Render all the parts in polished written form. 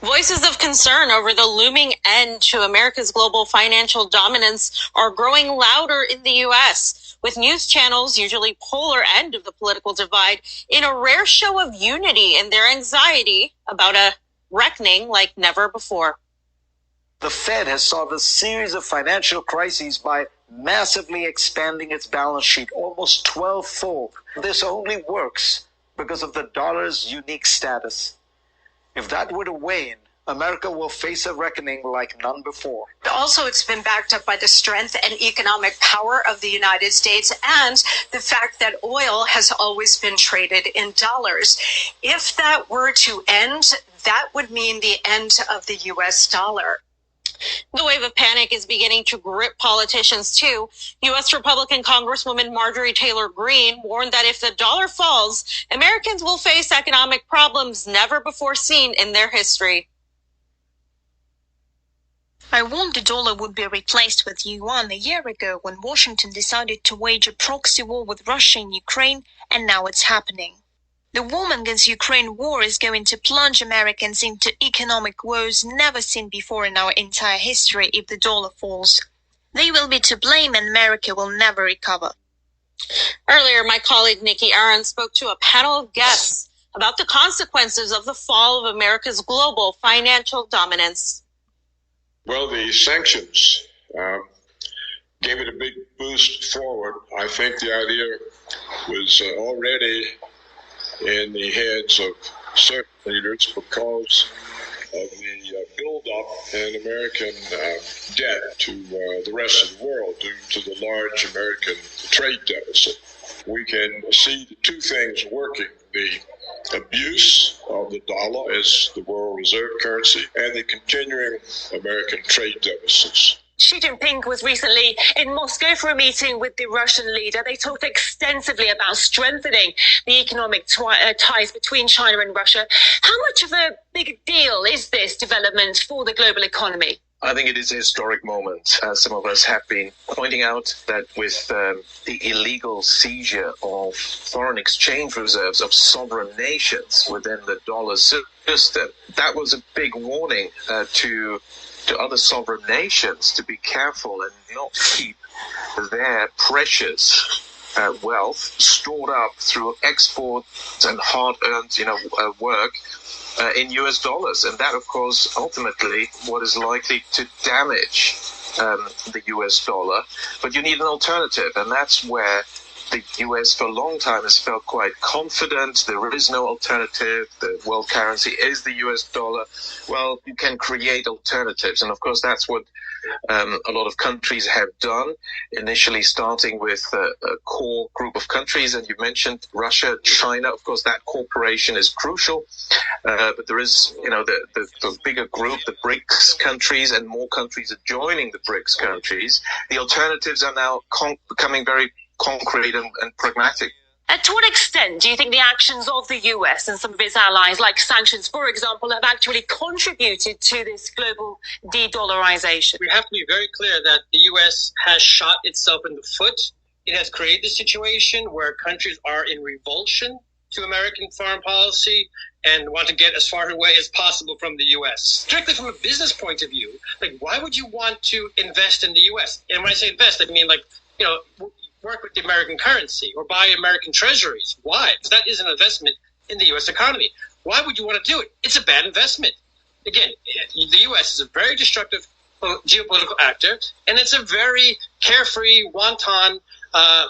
Voices of concern over the looming end to America's global financial dominance are growing louder in the U.S., with news channels, usually polar end of the political divide, in a rare show of unity in their anxiety about a reckoning like never before. The Fed has solved a series of financial crises by massively expanding its balance sheet, almost 12-fold. This only works because of the dollar's unique status. If that were to wane, America will face a reckoning like none before. Also, it's been backed up by the strength and economic power of the United States and the fact that oil has always been traded in dollars. If that were to end, that would mean the end of the U.S. dollar. The wave of panic is beginning to grip politicians, too. U.S. Republican Congresswoman Marjorie Taylor Greene warned that if the dollar falls, Americans will face economic problems never before seen in their history. I warned the dollar would be replaced with yuan a year ago when Washington decided to wage a proxy war with Russia in Ukraine, and now it's happening. The war against Ukraine war is going to plunge Americans into economic woes never seen before in our entire history if the dollar falls. They will be to blame and America will never recover. Earlier, my colleague Nikki Aaron spoke to a panel of guests about the consequences of the fall of America's global financial dominance. Well, the sanctions gave it a big boost forward. I think the idea was already in the heads of certain leaders because of the buildup in American debt to the rest of the world due to the large American trade deficit. We can see the two things working: the abuse of the dollar as the world reserve currency and the continuing American trade deficits. Xi Jinping was recently in Moscow for a meeting with the Russian leader. They talked extensively about strengthening the economic ties between China and Russia. How much of a big deal is this development for the global economy? I think it is a historic moment. Some of us have been pointing out that with the illegal seizure of foreign exchange reserves of sovereign nations within the dollar system, that was a big warning to other sovereign nations to be careful and not keep their precious wealth stored up through exports and hard-earned, work in US dollars. And that, of course, ultimately what is likely to damage the US dollar. But you need an alternative, and that's where the US for a long time has felt quite confident. There is no alternative. The world currency is the US dollar. Well, you can create alternatives. And of course, that's what a lot of countries have done, initially starting with a core group of countries. And you mentioned Russia, China. Of course, that cooperation is crucial. But there is, the bigger group, the BRICS countries, and more countries are joining the BRICS countries. The alternatives are now becoming very concrete and pragmatic. To what extent do you think the actions of the US and some of its allies, like sanctions, for example, have actually contributed to this global de-dollarization? We have to be very clear that the US has shot itself in the foot. It has created a situation where countries are in revulsion to American foreign policy and want to get as far away as possible from the US. Strictly from a business point of view, why would you want to invest in the US? And when I say invest, I mean work with the American currency or buy American treasuries. Why? Because that is an investment in the U.S. economy. Why would you want to do it? It's a bad investment. Again, the U.S. is a very destructive geopolitical actor, and it's a very carefree, wanton,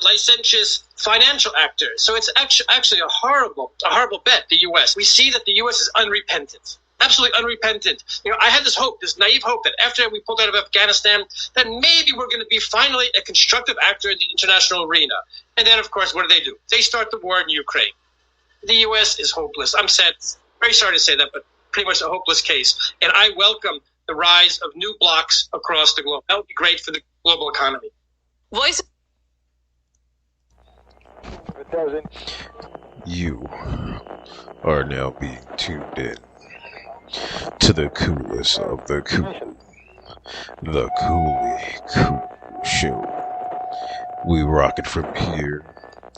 licentious financial actor. So it's actually a horrible bet, the U.S. We see that the U.S. is unrepentant. Absolutely unrepentant. I had this hope, this naive hope that after we pulled out of Afghanistan, that maybe we're going to be finally a constructive actor in the international arena. And then, of course, what do? They start the war in Ukraine. The U.S. is hopeless. I'm sad, very sorry to say that, but pretty much a hopeless case. And I welcome the rise of new blocs across the globe. That would be great for the global economy. Voice. You are now being tuned in to the coolest of the cool, the Cooley Cool Show. We rock it from here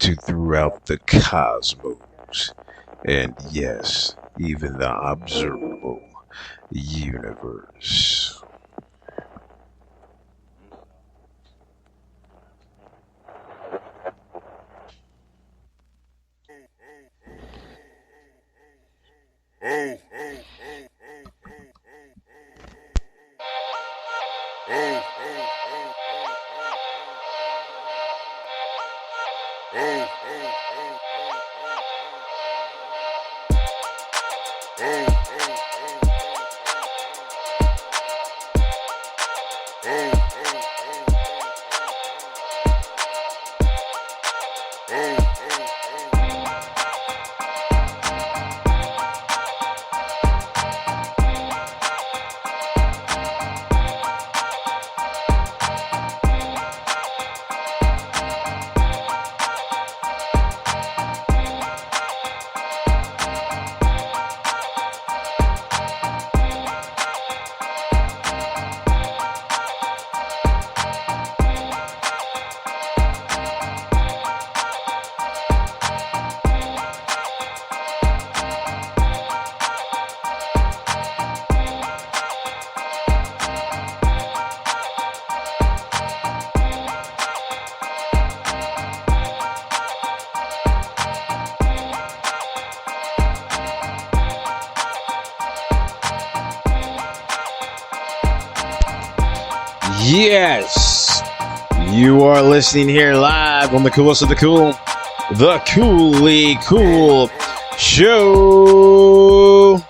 to throughout the cosmos, and yes, even the observable universe. Yes, you are listening here live on the coolest of the cool, the Coolly Cool Show.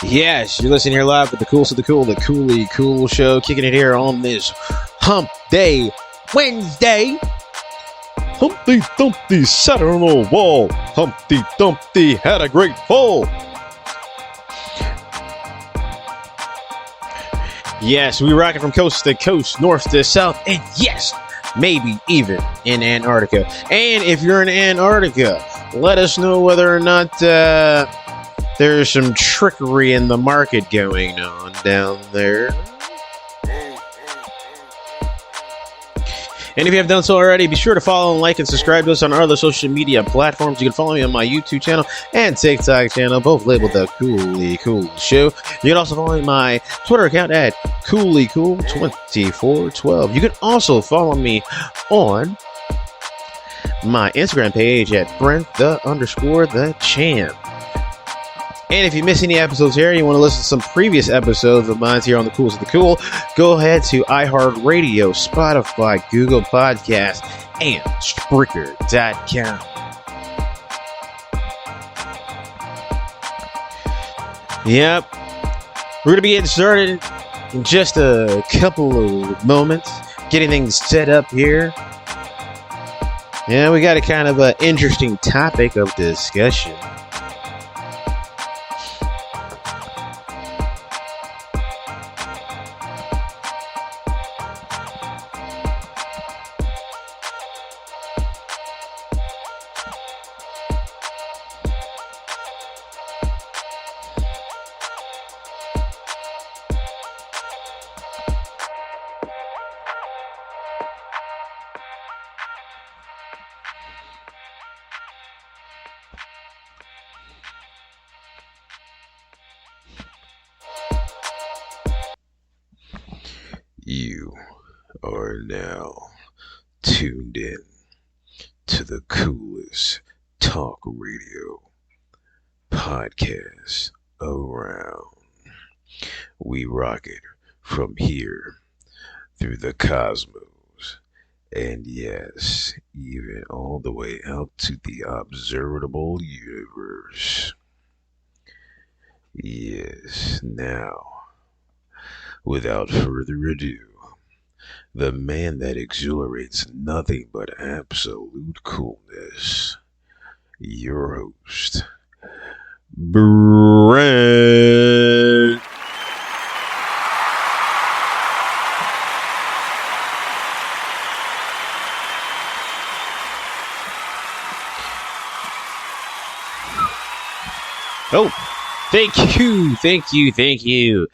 Yes, you're listening here live with the coolest of the cool, the Coolly Cool Show, kicking it here on this Hump Day Wednesday. Humpty Dumpty sat on a wall. Humpty Dumpty had a great fall. Yes, we rocking from coast to coast, north to south, and yes, maybe even in Antarctica. And if you're in Antarctica, let us know whether or not there's some trickery in the market going on down there. And if you have done so already, be sure to follow and like and subscribe to us on our other social media platforms. You can follow me on my YouTube channel and TikTok channel, both labeled The Coolly Cool Show. You can also follow my Twitter account at CoollyCool2412. You can also follow me on my Instagram page at Brent_the_champ. And if you miss any episodes here, you want to listen to some previous episodes of mine here on the Coolest of the Cool, go ahead to iHeartRadio, Spotify, Google Podcasts, and Spreaker.com. Yep. We're going to be getting started in just a couple of moments, getting things set up here. Yeah, we got a kind of an interesting topic of discussion. You are now tuned in to the coolest talk radio podcast around. We rock it from here through the cosmos, and yes, even all the way out to the observable universe. Yes, now, without further ado, the man that exhilarates nothing but absolute coolness, your host, Brent. Oh, thank you.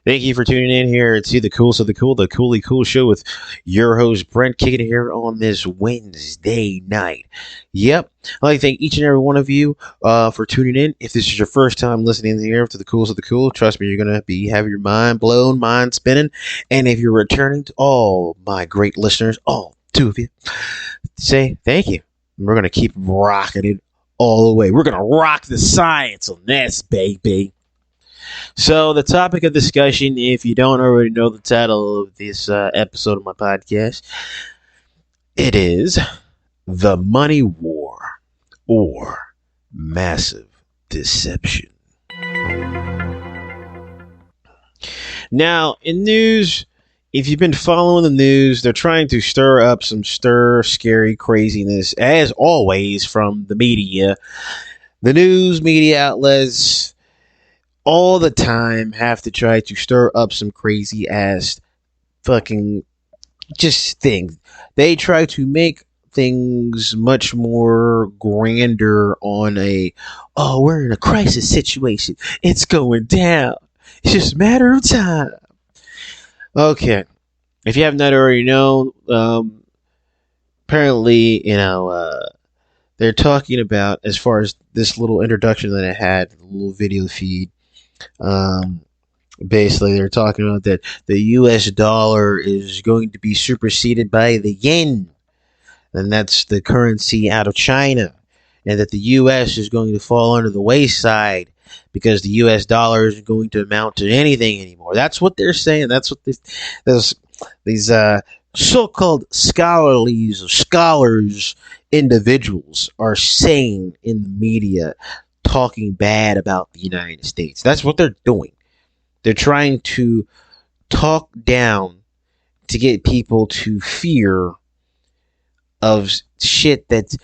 Thank you for tuning in here to the Coolest of the Cool, the Coolly Cool Show with your host, Brent, kicking it here on this Wednesday night. Yep. I'd like to thank each and every one of you for tuning in. If this is your first time listening here to the Coolest of the Cool, trust me, you're going to have your mind blown, mind spinning. And if you're returning to all my great listeners, all two of you, say thank you. We're going to keep rocking it all the way. We're going to rock the science on this, baby. So the topic of discussion, if you don't already know the title of this episode of my podcast, it is The Money War or Massive Deception. Now, in news, if you've been following the news, they're trying to stir up some scary craziness, as always, from the media. The news media outlets all the time have to try to stir up some crazy ass fucking just things. They try to make things much more grander on we're in a crisis situation. It's going down. It's just a matter of time. Okay. If you have not already known, apparently, they're talking about, as far as this little introduction that I had, the little video feed, basically they're talking about that the US dollar is going to be superseded by the yen, and that's the currency out of China, and that the US is going to fall under the wayside because the US dollar isn't going to amount to anything anymore. That's what they're saying. That's what these so-called scholars individuals are saying in the media, talking bad about the United States. That's what they're doing. They're trying to talk down to get people to fear of shit that,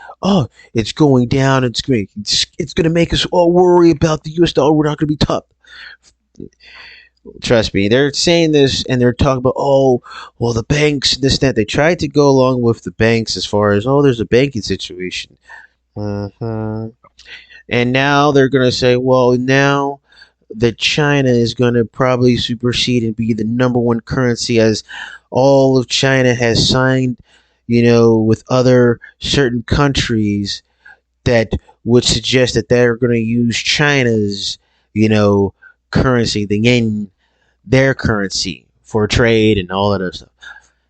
it's going down. It's going to make us all worry about the U.S. dollar. We're not going to be tough. Trust me. They're saying this and they're talking about, the banks, this, that. They tried to go along with the banks as far as, there's a banking situation. And now they're going to say, now that China is going to probably supersede and be the number one currency, as all of China has signed, with other certain countries that would suggest that they're going to use China's, currency, the yen, their currency for trade and all that other stuff.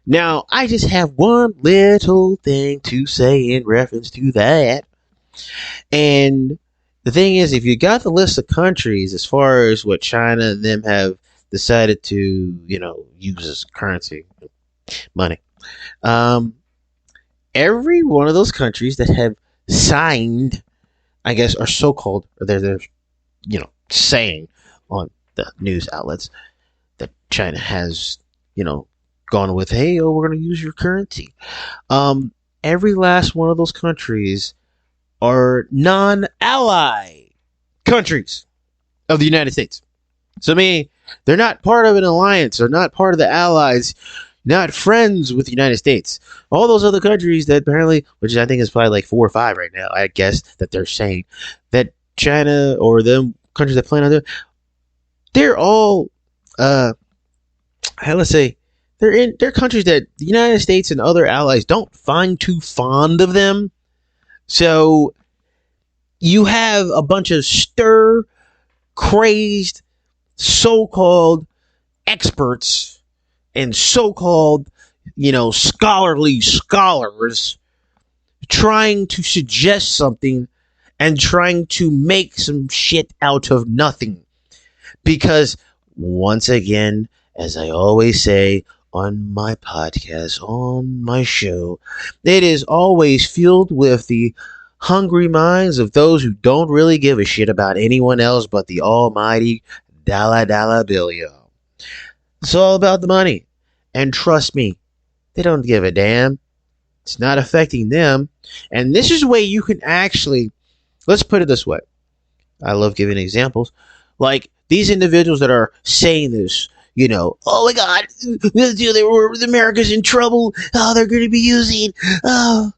Now, I just have one little thing to say in reference to that. And the thing is, if you got the list of countries as far as what China and them have decided to, use as currency, money, every one of those countries that have signed, I guess, are so-called, or they're saying on the news outlets that China has, gone with, we're going to use your currency. Every last one of those countries are non-ally countries of the United States. So, they're not part of an alliance. They're not part of the allies, not friends with the United States. All those other countries that apparently, which I think is probably like 4 or 5 right now, I guess, that they're saying that China or them countries that plan on doing, they're all, they're countries that the United States and other allies don't find too fond of them. So you have a bunch of crazed, so-called experts and so-called, scholarly scholars trying to suggest something and trying to make some shit out of nothing. Because, once again, as I always say on my podcast, on my show, it is always filled with the hungry minds of those who don't really give a shit about anyone else but the almighty dollar billio. It's all about the money. And trust me, they don't give a damn. It's not affecting them. And this is a way you can actually, let's put it this way. I love giving examples. Like these individuals that are saying this, oh my God, America's in trouble. They're going to be using the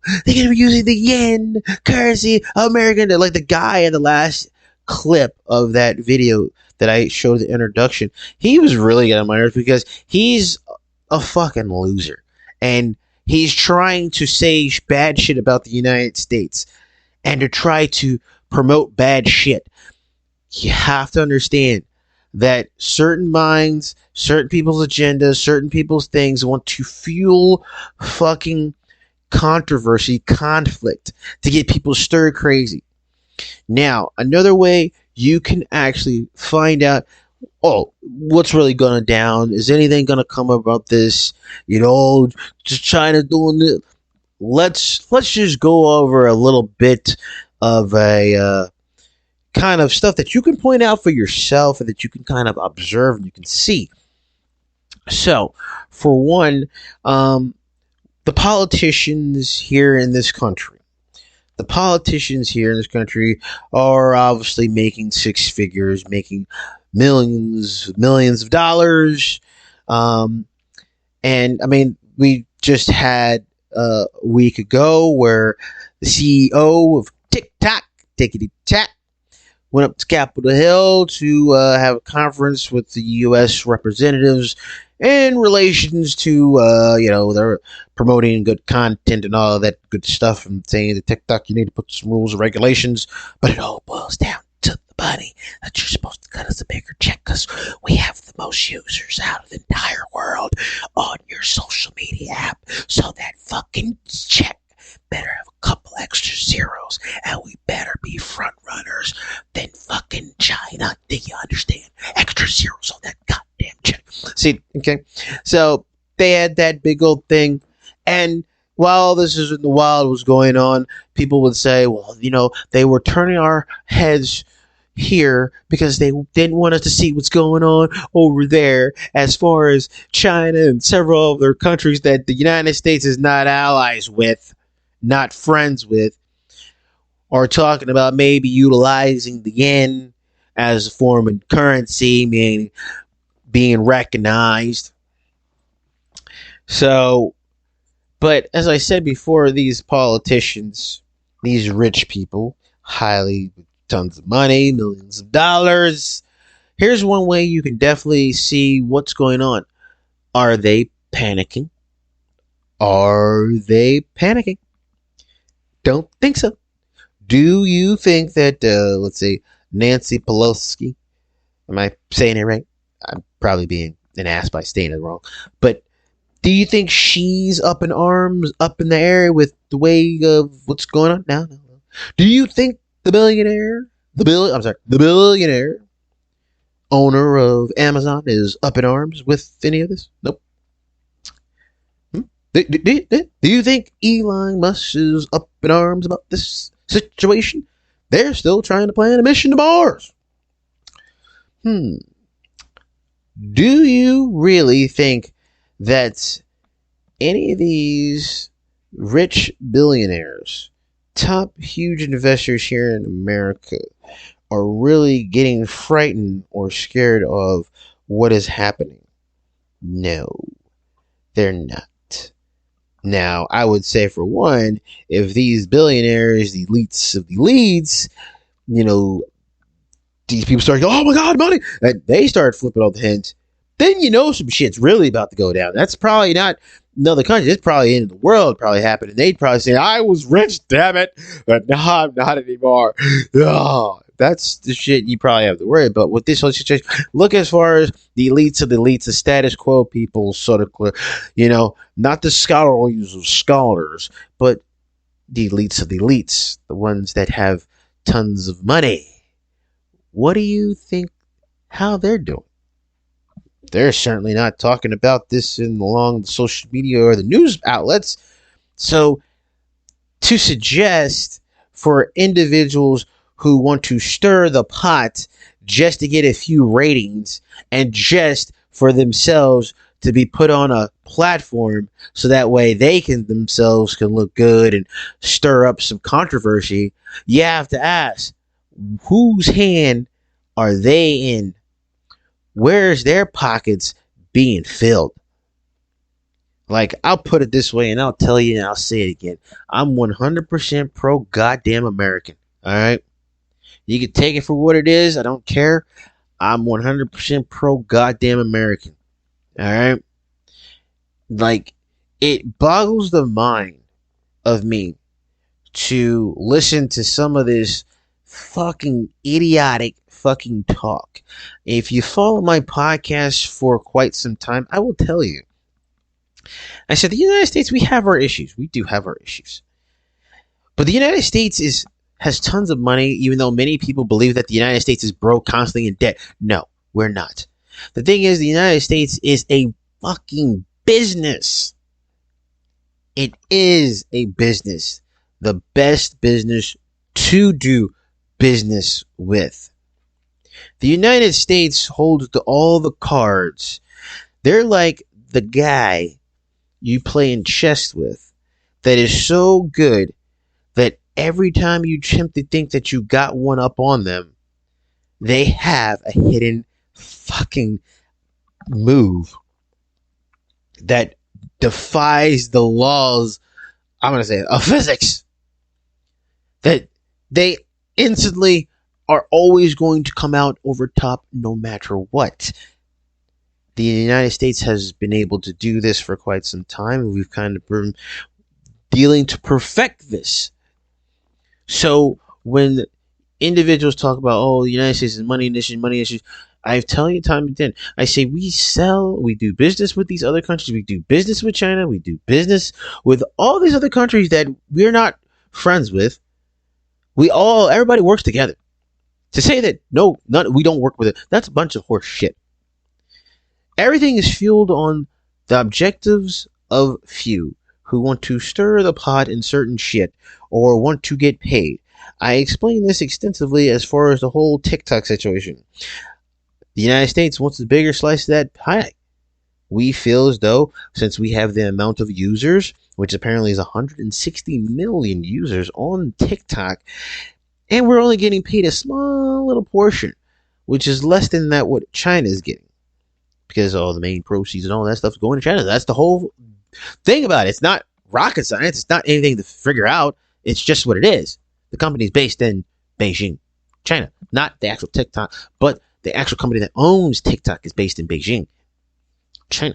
yen currency, American. Like the guy in the last clip of that video that I showed the introduction, he was really getting on my nerves because he's a fucking loser. And he's trying to say bad shit about the United States and to try to promote bad shit. You have to understand that certain minds, certain people's agendas, certain people's things want to fuel fucking controversy, conflict, to get people stir crazy. Now, another way you can actually find out, what's really going down? Is anything going to come about this? Just China doing it. Let's just go over a little bit of a kind of stuff that you can point out for yourself and that you can kind of observe and you can see. So, for one, the politicians here in this country are obviously making six figures, making millions of dollars. And I mean, we just had a week ago where the CEO of TikTok, Tickety Tack, went up to Capitol Hill to have a conference with the U.S. representatives in relations to, they're promoting good content and all of that good stuff and saying that TikTok, you need to put some rules and regulations, but it all boils down to the money that you're supposed to cut us a bigger check because we have the most users out of the entire world on your social media app. So that fucking check better have a couple extra zeros and we better be front runners than fucking China. Do you understand? Extra zeros on that goddamn check. See, okay? So they had that big old thing, and while this is in the wild was going on, people would say, well, they were turning our heads here because they didn't want us to see what's going on over there as far as China and several other countries that the United States is not allies with, not friends with, or talking about maybe utilizing the yen as a form of currency, meaning being recognized. So, but as I said before, these politicians, these rich people, highly tons of money, millions of dollars. Here's one way you can definitely see what's going on. Are they panicking? Don't think so. Do you think that, let's say, Nancy Pelosi, am I saying it right? I'm probably being an ass by saying it wrong. But do you think she's up in arms, up in the air with the way of what's going on? No. Do you think the billionaire owner of Amazon is up in arms with any of this? Nope. Do you think Elon Musk is up in arms about this situation? They're still trying to plan a mission to Mars. Do you really think that any of these rich billionaires, top huge investors here in America, are really getting frightened or scared of what is happening? No, they're not. Now, I would say, for one, if these billionaires, the elites of the elites, these people start going, oh my God, money, and they start flipping all the heads, then some shit's really about to go down. That's probably not another country. It's probably the end of the world probably happened. And they'd probably say, I was rich, damn it. But no, I'm not anymore. Oh, that's the shit you probably have to worry about. With this whole situation, look as far as the elites of the elites, the status quo people, sort of, not the scholars of scholars, but the elites of the elites, the ones that have tons of money. What do you think how they're doing? They're certainly not talking about this along the social media or the news outlets. So to suggest for individuals who want to stir the pot just to get a few ratings and just for themselves to be put on a platform so that way they themselves can look good and stir up some controversy, you have to ask, whose hand are they in? Where's their pockets being filled? Like, I'll put it this way, and I'll tell you, and I'll say it again. I'm 100% pro-goddamn American, all right? You can take it for what it is. I don't care. I'm 100% pro goddamn American. All right? Like, it boggles the mind of me to listen to some of this fucking idiotic fucking talk. If you follow my podcast for quite some time, I will tell you. I said, the United States, we have our issues. We do have our issues. But the United States has tons of money, even though many people believe that the United States is broke, constantly in debt. No, we're not. The thing is, the United States is a fucking business. It is a business. The best business to do business with. The United States holds all the cards. They're like the guy you play in chess with that is so good that every time you attempt to think that you got one up on them, they have a hidden fucking move that defies the laws, I'm going to say, of physics. That they instantly are always going to come out over top no matter what. The United States has been able to do this for quite some time, and we've kind of been dealing to perfect this. So when individuals talk about, oh, the United States is money issues, I tell you time and again, I say we do business with these other countries, we do business with China, we do business with all these other countries that we're not friends with. Everybody works together. To say that we don't work with it, that's a bunch of horse shit. Everything is fueled on the objectives of few who want to stir the pot in certain shit or want to get paid. I explained this extensively as far as the whole TikTok situation. The United States wants a bigger slice of that pie. We feel as though, since we have the amount of users, which apparently is 160 million users on TikTok, and we're only getting paid a small little portion, which is less than that what China is getting. Because all the main proceeds and all that stuff is going to China. That's the whole thing about it. It's not rocket science. It's not anything to figure out. It's just what it is. The company is based in Beijing, China. Not the actual TikTok, but the actual company that owns TikTok is based in Beijing, China.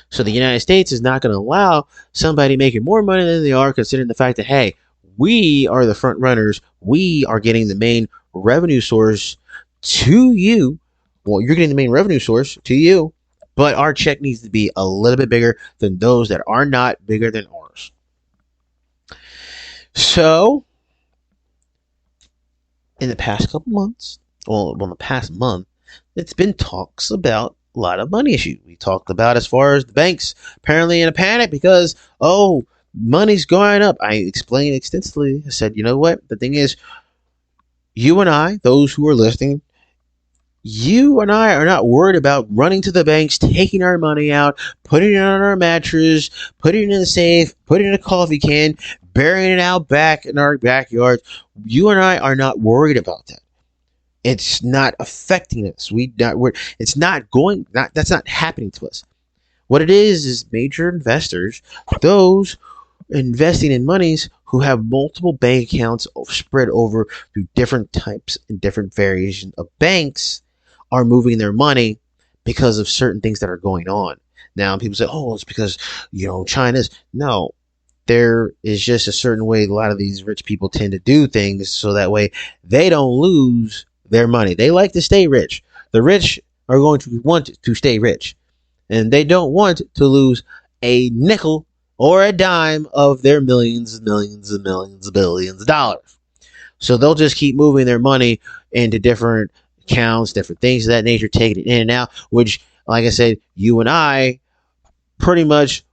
So the United States is not going to allow somebody making more money than they are, considering the fact that, hey, we are the front runners. We are getting the main revenue source to you. Well, you're getting the main revenue source to you, but our check needs to be a little bit bigger than those that are not bigger than ours. So, in the past couple months, in the past month, it's been talks about a lot of money issues. We talked about as far as the banks apparently in a panic because, money's going up. I explained extensively. I said, you know what? The thing is, you and I, those who are listening, you and I are not worried about running to the banks, taking our money out, putting it on our mattress, putting it in the safe, putting it in a coffee can, burying it out back in our backyard. You and I are not worried about that. It's not affecting us. That's not happening to us. What it is major investors, those investing in monies who have multiple bank accounts spread over through different types and different variations of banks, are moving their money because of certain things that are going on. Now, people say, it's because, China's. No, there is just a certain way a lot of these rich people tend to do things so that way they don't lose their money. They like to stay rich. The rich are going to want to stay rich, and they don't want to lose a nickel or a dime of their millions and millions and millions of billions of dollars. So they'll just keep moving their money into different accounts, different things of that nature, taking it in and out, which, like I said, you and I pretty much,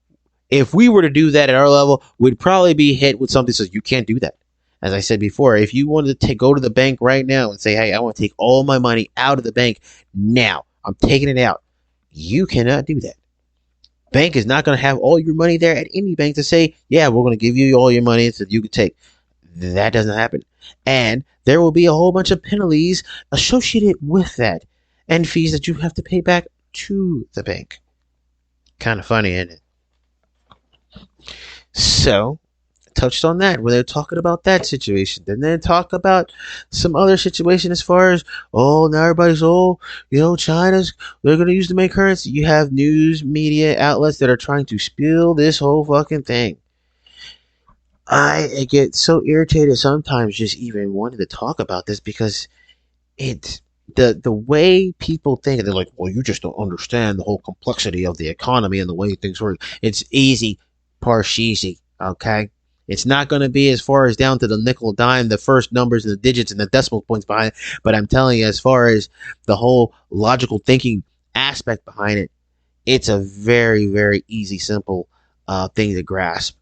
if we were to do that at our level, we'd probably be hit with something that says you can't do that. As I said before, if you wanted to go to the bank right now and say, hey, I want to take all my money out of the bank now, I'm taking it out, you cannot do that. Bank is not going to have all your money there at any bank to say, yeah, we're going to give you all your money so you can take. That doesn't happen. And there will be a whole bunch of penalties associated with that and fees that you have to pay back to the bank. Kind of funny, isn't it? So, touched on that, where they're talking about that situation. Then they talk about some other situation as far as, oh, now everybody's, China's, they're going to use the main currency. You have news media outlets that are trying to spill this whole fucking thing. I get so irritated sometimes just even wanting to talk about this, because the way people think, they're like, well, you just don't understand the whole complexity of the economy and the way things work. It's easy, parcheesi, okay? It's not going to be as far as down to the nickel dime, the first numbers and the digits and the decimal points behind it. But I'm telling you, as far as the whole logical thinking aspect behind it, it's a very, very easy, simple thing to grasp.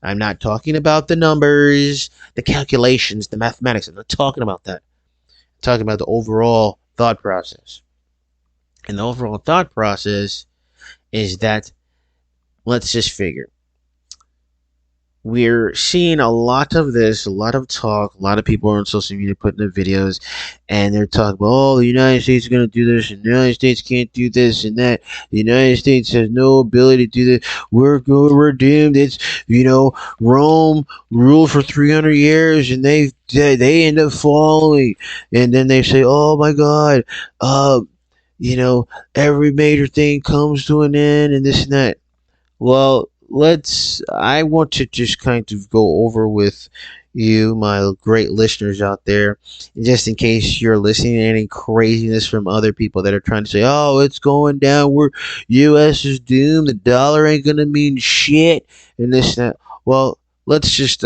I'm not talking about the numbers, the calculations, the mathematics. I'm not talking about that. I'm talking about the overall thought process. And the overall thought process is that, let's just figure, we're seeing a lot of this, a lot of talk, a lot of people are on social media putting their videos, and they're talking about, oh, the United States is going to do this, and the United States can't do this and that. The United States has no ability to do this. We're doomed. It's, Rome ruled for 300 years, and they end up falling. And then they say, oh my God, every major thing comes to an end, and this and that. Well, I want to just kind of go over with you, my great listeners out there, just in case you're listening to any craziness from other people that are trying to say, oh, it's going down, U.S. is doomed, the dollar ain't gonna mean shit, and this and that. Well, let's just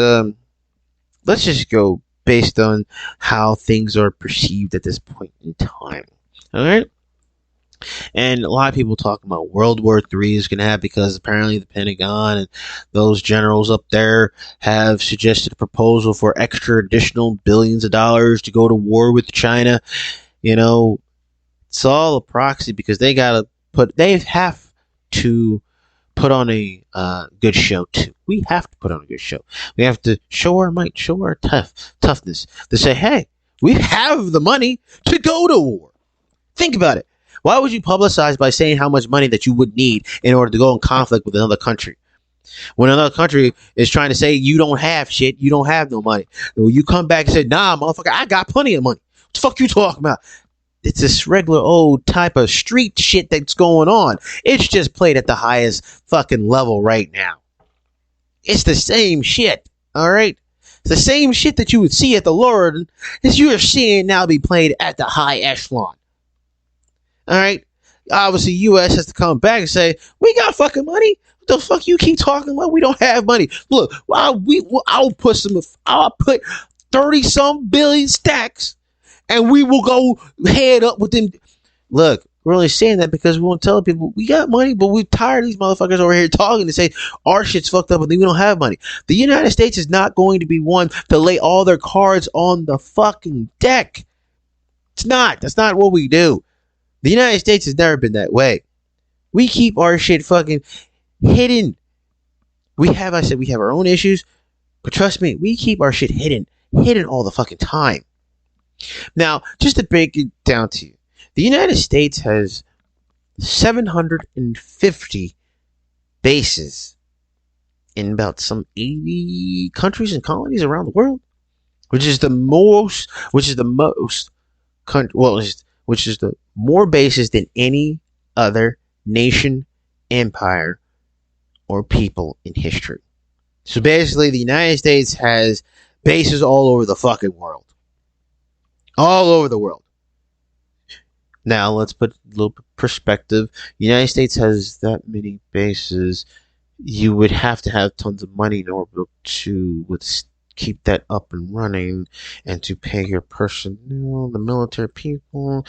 go based on how things are perceived at this point in time. All right? And a lot of people talking about World War III is going to happen, because apparently the Pentagon and those generals up there have suggested a proposal for extra additional billions of dollars to go to war with China. It's all a proxy, because they have to put on a good show too. We have to put on a good show. We have to show our might, show our toughness, to say, hey, we have the money to go to war. Think about it. Why would you publicize by saying how much money that you would need in order to go in conflict with another country? When another country is trying to say you don't have shit, you don't have no money. You come back and say, nah, motherfucker, I got plenty of money. What the fuck you talking about? It's this regular old type of street shit that's going on. It's just played at the highest fucking level right now. It's the same shit, all right? It's the same shit that you would see at the lower as you are seeing now be played at the high echelon. All right. Obviously, U.S. has to come back and say, we got fucking money. What the fuck you keep talking about? We don't have money. Look, I'll put 30-some billion stacks, and we will go head up with them. Look, we're only saying that because we want to tell people we got money, but we're tired of these motherfuckers over here talking to say our shit's fucked up and we don't have money. The United States is not going to be one to lay all their cards on the fucking deck. It's not. That's not what we do. The United States has never been that way. We keep our shit fucking hidden. We have our own issues, but trust me, we keep our shit hidden all the fucking time. Now, just to break it down to you, the United States has 750 bases in about some 80 countries and colonies around the world, which is the more bases than any other nation, empire, or people in history. So basically, the United States has bases all over the fucking world. All over the world. Now, let's put a little perspective. The United States has that many bases. You would have to have tons of money in order to keep that up and running, and to pay your personnel, the military people,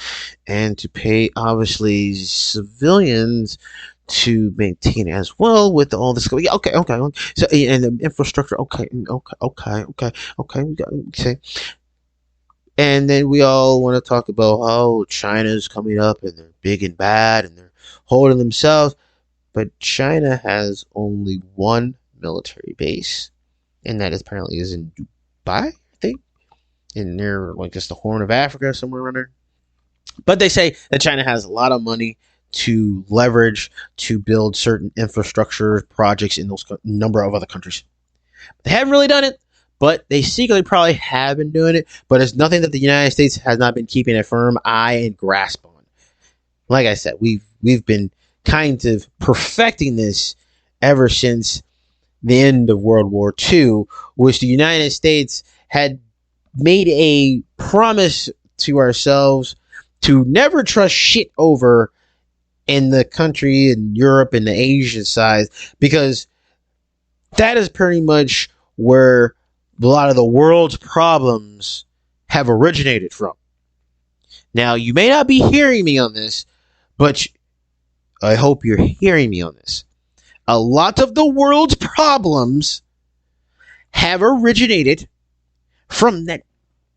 and to pay, obviously, civilians to maintain it as well with all this. Okay. So, and the infrastructure. Okay. We got, okay. And then we all want to talk about how China's coming up and they're big and bad and they're holding themselves. But China has only one military base, and that apparently is in Dubai, I think. And they're like just the Horn of Africa, somewhere around there. But they say that China has a lot of money to leverage to build certain infrastructure projects in those number of other countries. They haven't really done it, but they secretly probably have been doing it. But it's nothing that the United States has not been keeping a firm eye and grasp on. Like I said, we've been kind of perfecting this ever since the end of World War II, which the United States had made a promise to ourselves to never trust shit over in the country in Europe and the Asian side, because that is pretty much where a lot of the world's problems have originated from. Now, you may not be hearing me on this, but I hope you're hearing me on this. A lot of the world's problems have originated from that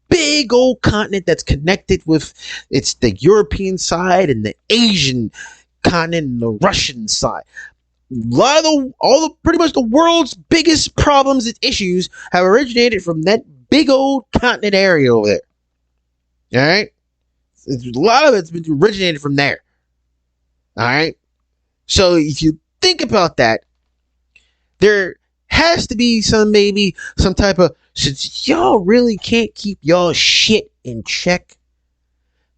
big old continent that's connected with, it's the European side and the Asian continent and the Russian side. A lot of pretty much the world's biggest problems and issues have originated from that big old continent area over there. All right? A lot of it's been originated from there. All right? So if you think about that, there has to be maybe some type of, since y'all really can't keep y'all shit in check,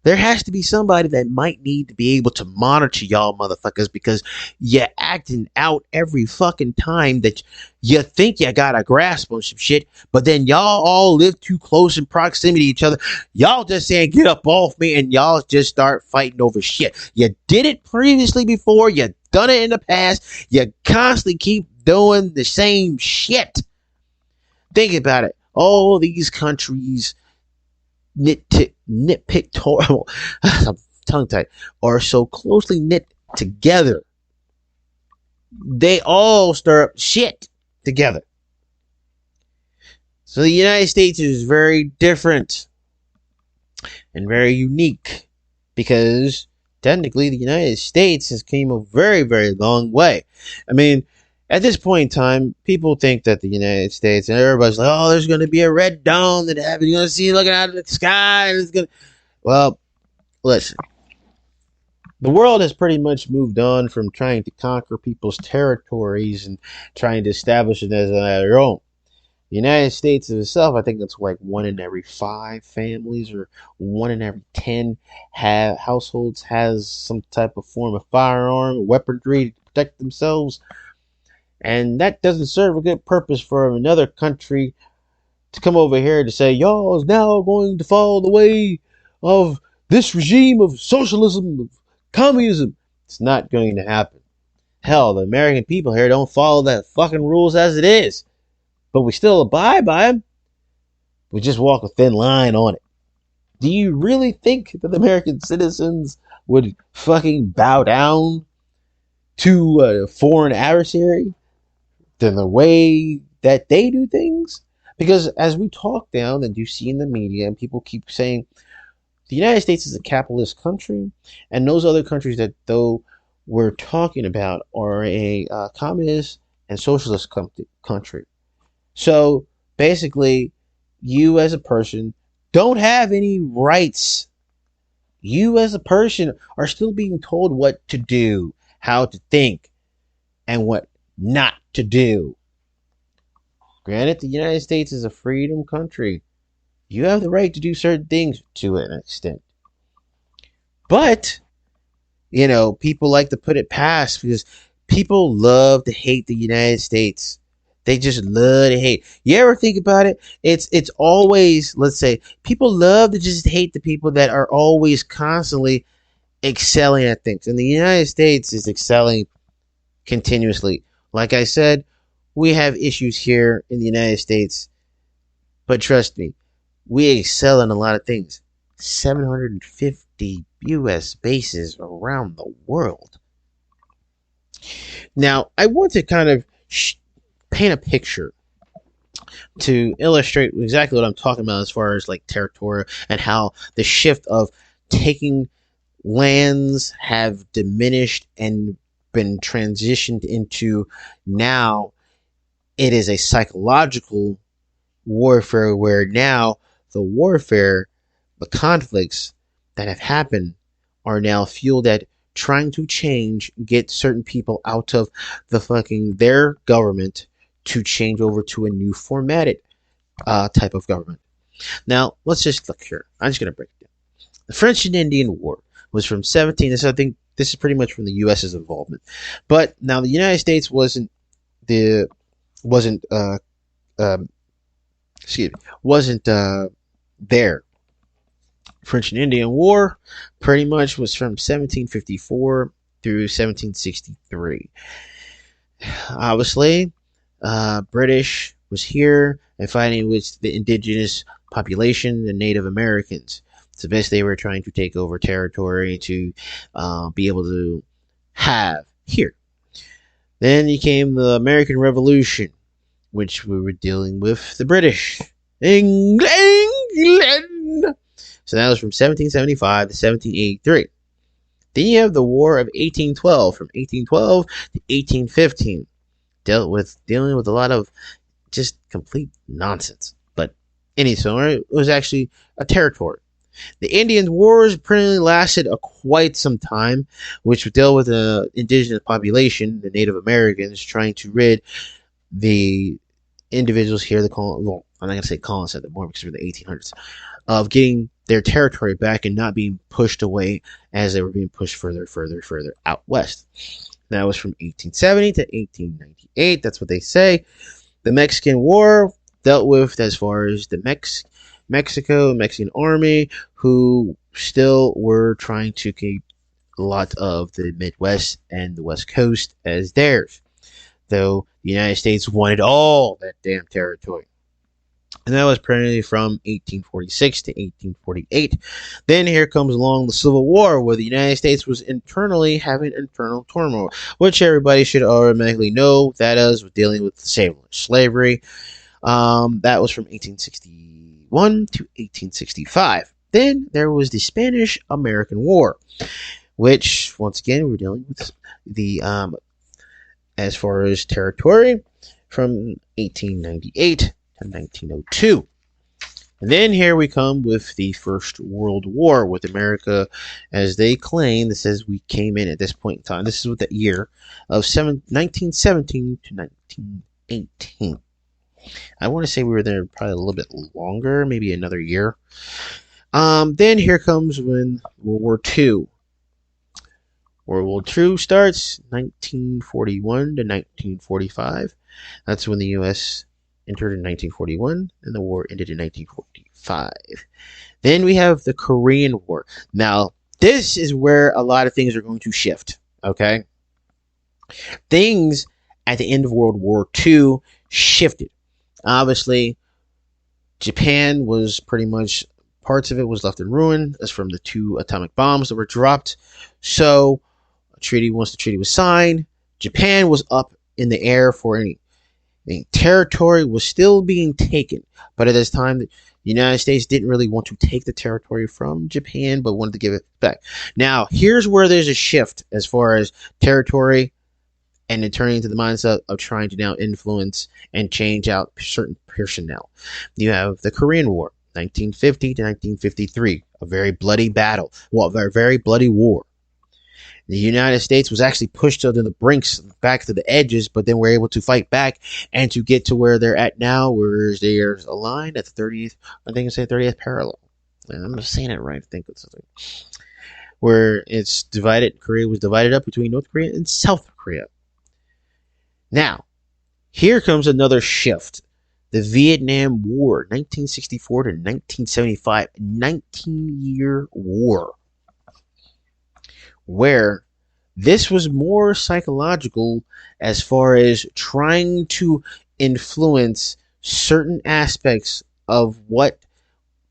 there has to be somebody that might need to be able to monitor y'all motherfuckers, because you're acting out every fucking time that you think you got a grasp on some shit, but then y'all all live too close in proximity to each other. Y'all just saying, get up off me, and y'all just start fighting over shit. You did it previously before, you done it in the past, you constantly keep doing the same shit. Think about it. All these countries nitpictorial, I'm tongue-tied, are so closely knit together. They all stir up shit together. So the United States is very different and very unique, because technically the United States has came a very, very long way. I mean, at this point in time, people think that the United States, and everybody's like, oh, there's going to be a red dome that happens. You're going to see looking out of the sky. And it's gonna... Well, listen. The world has pretty much moved on from trying to conquer people's territories and trying to establish it as their own. The United States itself, I think it's like 1 in every 5 families or 1 in every 10 households has some type of form of firearm, weaponry to protect themselves. And that doesn't serve a good purpose for another country to come over here to say, y'all is now going to follow the way of this regime of socialism, of communism. It's not going to happen. Hell, the American people here don't follow that fucking rules as it is. But we still abide by them. We just walk a thin line on it. Do you really think that the American citizens would fucking bow down to a foreign adversary than the way that they do things? Because as we talk down and you see in the media, and people keep saying the United States is a capitalist country, and those other countries that though we're talking about are a communist and socialist country. So basically, you as a person don't have any rights. You as a person are still being told what to do, how to think, and what not to do. Granted, the United States is a freedom country. You have the right to do certain things to an extent. But, you know, people like to put it past, because people love to hate the United States. They just love to hate. You ever think about it? It's always, let's say, people love to just hate the people that are always constantly excelling at things. And the United States is excelling continuously. Like I said, we have issues here in the United States. But trust me, we excel in a lot of things. 750 U.S. bases around the world. Now, I want to kind of paint a picture to illustrate exactly what I'm talking about as far as like territorial and how the shift of taking lands have diminished and been transitioned into now it is a psychological warfare, where now the warfare, the conflicts that have happened are now fueled at trying to change, get certain people out of the fucking their government to change over to a new formatted type of government. Now, let's just look here. I'm just going to break it down. The French and Indian War was from 17. So I think this is pretty much from the U.S.'s involvement. But now the United States wasn't there. French and Indian War pretty much was from 1754 through 1763. Obviously, British was here and fighting with the indigenous population, the Native Americans. So basically, they were trying to take over territory to be able to have here. Then came the American Revolution, which we were dealing with the British. England! So that was from 1775 to 1783. Then you have the War of 1812, from 1812 to 1815. Dealing with a lot of just complete nonsense. But anyway, it was actually a territory. The Indian Wars apparently lasted quite some time, which dealt with the indigenous population, the Native Americans, trying to rid the individuals here, I'm not going to say colonists anymore because we're in the 1800s, of getting their territory back and not being pushed away as they were being pushed further out west. That was from 1870 to 1898. That's what they say. The Mexican War dealt with as far as the Mexican army, who still were trying to keep a lot of the Midwest and the West Coast as theirs, though the United States wanted all that damn territory. And that was primarily from 1846 to 1848. Then here comes along the Civil War, where the United States was internally having internal turmoil, which everybody should automatically know. That is dealing with slavery. That was from 1861 to 1865. Then there was the Spanish-American War, which, once again, we're dealing with the, as far as territory, from 1898 to 1902. And then here we come with the First World War, with America, as they claim, this says we came in at this point in time. This is with the year of 1917 to 1918. I want to say we were there probably a little bit longer, maybe another year. Then here comes when World War II. World War II starts 1941 to 1945. That's when the U.S. entered in 1941, and the war ended in 1945. Then we have the Korean War. Now, this is where a lot of things are going to shift, okay? Things at the end of World War II shifted. Obviously, Japan was pretty much, parts of it was left in ruin, as from the 2 atomic bombs that were dropped. So, once the treaty was signed, Japan was up in the air for any territory was still being taken, but at this time, the United States didn't really want to take the territory from Japan, but wanted to give it back. Now, here's where there's a shift as far as territory, and then turning to the mindset of trying to now influence and change out certain personnel. You have the Korean War, 1950 to 1953, a very bloody battle, a very bloody war. The United States was actually pushed to the brinks, back to the edges, but then were able to fight back and to get to where they're at now, where there's a line at the 30th, I think it's the 30th parallel. And I'm just saying it right, I think it's something. Where it's divided, Korea was divided up between North Korea and South Korea. Now, here comes another shift. The Vietnam War, 1964 to 1975, 19-year war, where this was more psychological as far as trying to influence certain aspects of what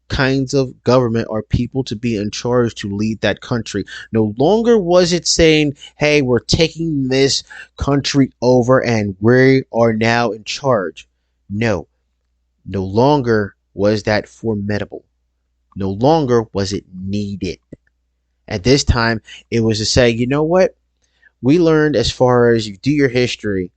kinds of government are people to be in charge to lead that country. No longer was it saying, hey, we're taking this country over and we are now in charge. No longer was that formidable. No longer was it needed. At this time, it was to say, you know what? We learned, as far as you do your history,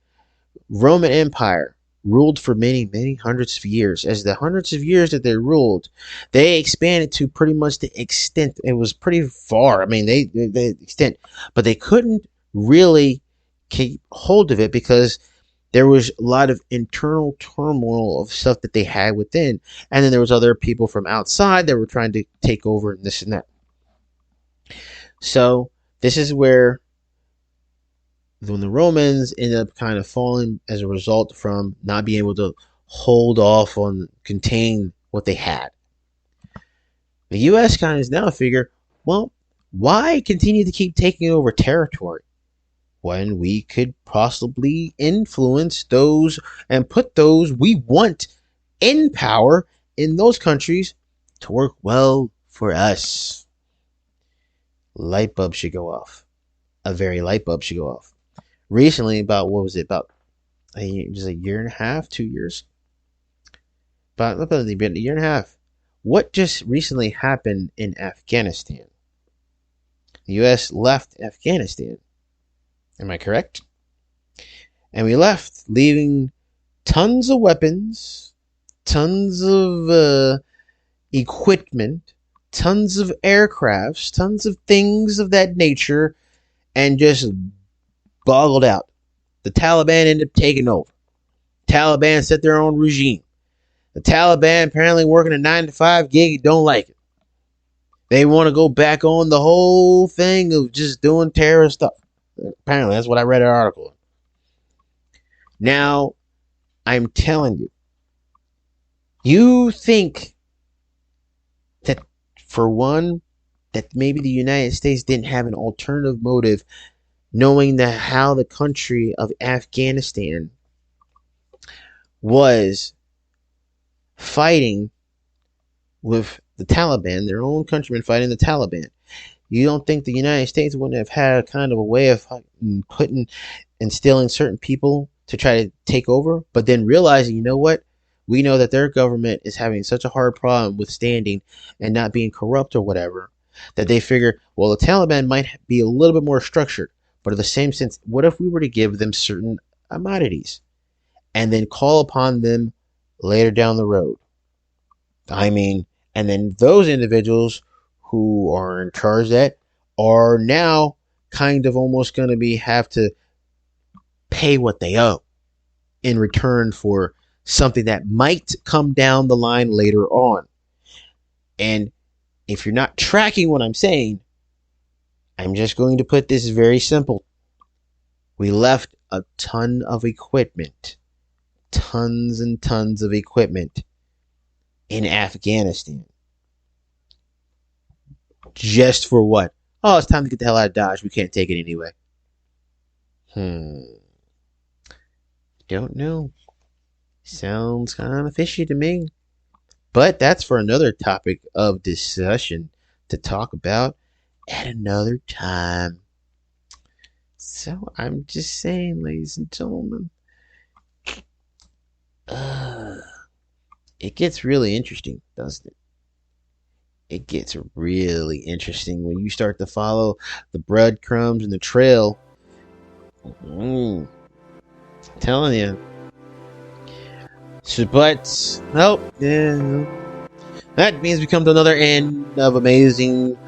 Roman Empire ruled for many, many hundreds of years. As the hundreds of years that they ruled, they expanded to pretty much the extent. It was pretty far. I mean, they extent, but they couldn't really keep hold of it because there was a lot of internal turmoil of stuff that they had within. And then there was other people from outside that were trying to take over and this and that. So this is where when the Romans ended up kind of falling as a result from not being able to hold off on contain what they had. The U.S. kind of is now figure, well, why continue to keep taking over territory when we could possibly influence those and put those we want in power in those countries to work well for us? Light bulb should go off. A very light bulb should go off. Recently, about just a year and a half, 2 years? About a year and a half. What just recently happened in Afghanistan? The U.S. left Afghanistan. Am I correct? And we left, leaving tons of weapons, tons of equipment, tons of aircrafts, tons of things of that nature, and just boggled out. The Taliban ended up taking over. Taliban set their own regime. The Taliban apparently working a 9-to-5 gig, don't like it. They want to go back on the whole thing of just doing terrorist stuff. Apparently, that's what I read in an article. Now, I'm telling you, you think that, for one, that maybe the United States didn't have an alternative motive, knowing that how the country of Afghanistan was fighting with the Taliban, their own countrymen fighting the Taliban. You don't think the United States wouldn't have had kind of a way of instilling certain people to try to take over, but then realizing, you know what? We know that their government is having such a hard problem withstanding and not being corrupt or whatever, that they figure, well, the Taliban might be a little bit more structured, but in the same sense, what if we were to give them certain commodities and then call upon them later down the road? I mean, and then those individuals who are in charge of that are now kind of almost going to have to pay what they owe in return for something that might come down the line later on. And if you're not tracking what I'm saying, I'm just going to put this very simple. We left a ton of equipment, tons and tons of equipment in Afghanistan. Just for what? Oh, it's time to get the hell out of Dodge. We can't take it anyway. Don't know. Sounds kind of fishy to me. But that's for another topic of discussion to talk about at another time. So I'm just saying, ladies and gentlemen, it gets really interesting, doesn't it? It gets really interesting when you start to follow the breadcrumbs and the trail. Telling you. So, but, nope. Yeah. That means we come to another end of amazing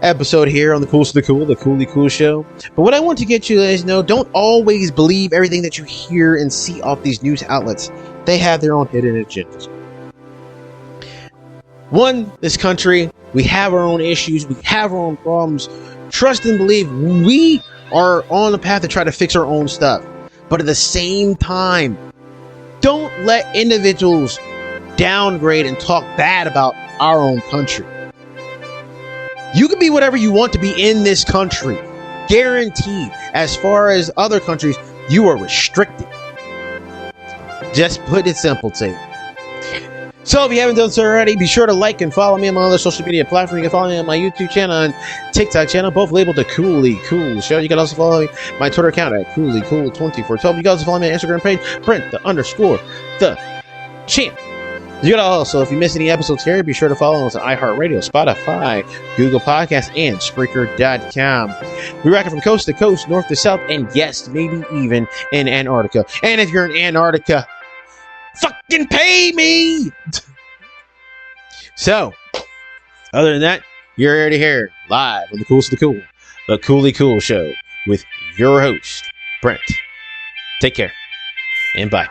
episode here on the Coolest of the Cool, the Coolly Cool Show. But what I want to get you guys to know, don't always believe everything that you hear and see off these news outlets. They have their own hidden agendas. One, this country, we have our own issues, we have our own problems. Trust and believe we are on the path to try to fix our own stuff. But at the same time, don't let individuals downgrade and talk bad about our own country. You can be whatever you want to be in this country. Guaranteed. As far as other countries, you are restricted. Just put it simple to you. So if you haven't done so already, be sure to like and follow me on my other social media platforms. You can follow me on my YouTube channel and TikTok channel, both labeled the Coolly Cool Show. You can also follow my Twitter account at CoollyCool2412. You can also follow me on my Instagram page, Brent_the_champ. You can also, if you miss any episodes here, be sure to follow us on iHeartRadio, Spotify, Google Podcasts, and Spreaker.com. We rock it from coast to coast, north to south, and yes, maybe even in Antarctica. And if you're in Antarctica, fucking pay me! So, other than that, you're already here, live on the Coolest of the Cool, the Coolly Cool Show, with your host, Brent. Take care. and bye.